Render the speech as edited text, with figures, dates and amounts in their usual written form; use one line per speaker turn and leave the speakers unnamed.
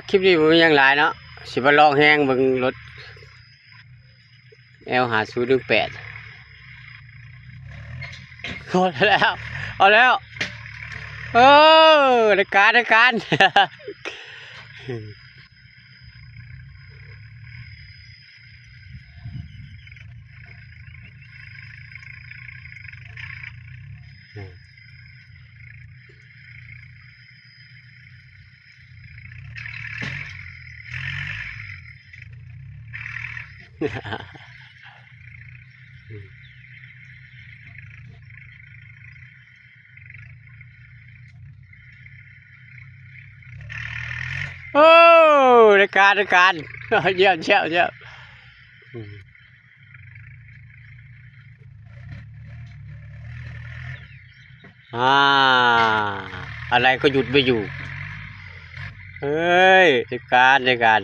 คลิปนี้ผมยังหลายเนาะสิบลองแห้งเบิ่งรถL5018เอาแล้วเอาแล้วเออในการโอ้ในการเยี่ยมอ่าอะไรก็หยุดไม่อยู่เฮ้ยในการ